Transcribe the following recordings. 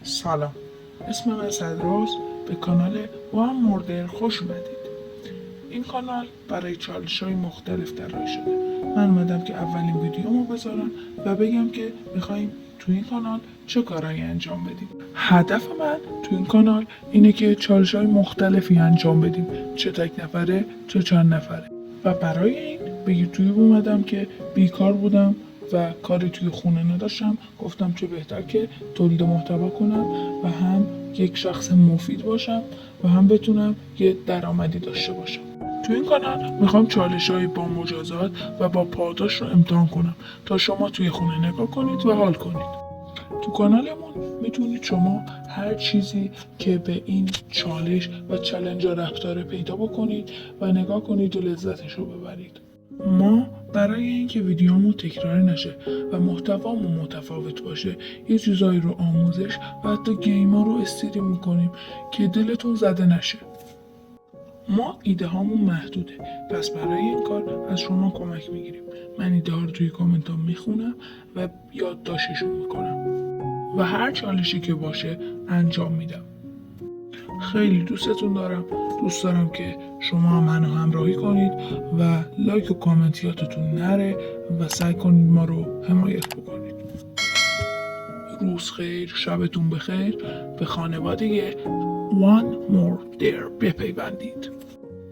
سلام، اسم من صدراست. به کانال وان موردر خوش اومدید. این کانال برای چالش‌های مختلف طراحی شده. من اومدم که اولین ویدیومو بذارم و بگم که میخوایم تو این کانال چه کارهایی انجام بدیم. هدف من تو این کانال اینه که چالش‌های مختلفی انجام بدیم، چه تک نفره چه چند نفره. و برای این به یوتیوب اومدم که بیکار بودم و کاری توی خونه نداشتم، گفتم چه بهتر که تولید محتوا کنم و هم یک شخص مفید باشم و هم بتونم یه درآمدی داشته باشم. تو این کانال میخوام چالش‌های با مجازات و با پاداش رو امتحان کنم تا شما توی خونه نگاه کنید و حال کنید. تو کانالمون میتونید شما هر چیزی که به این چالش و چلنج ربط داره پیدا بکنید و نگاه کنید و لذتش رو ببرید. ما برای اینکه ویدیومون تکراری نشه و محتوامون متفاوت باشه یه چیزایی رو آموزش و حتی گیما رو استریم میکنیم که دلتون زده نشه. ما ایده هامون محدوده، پس برای این کار از شما کمک میگیریم. من ایده ها رو توی کامنت ها میخونم و یادداشتشون میکنم و هر چالشی که باشه انجام میدم. خیلی دوستتون دارم. دوست دارم که شما منو همراهی کنید و لایک و کامنتیاتتون نره و سعی کنید ما رو حمایت بکنید. روز خیر، شبتون بخیر. به خانواده One More There بپیوندید.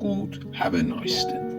Good, have a nice day.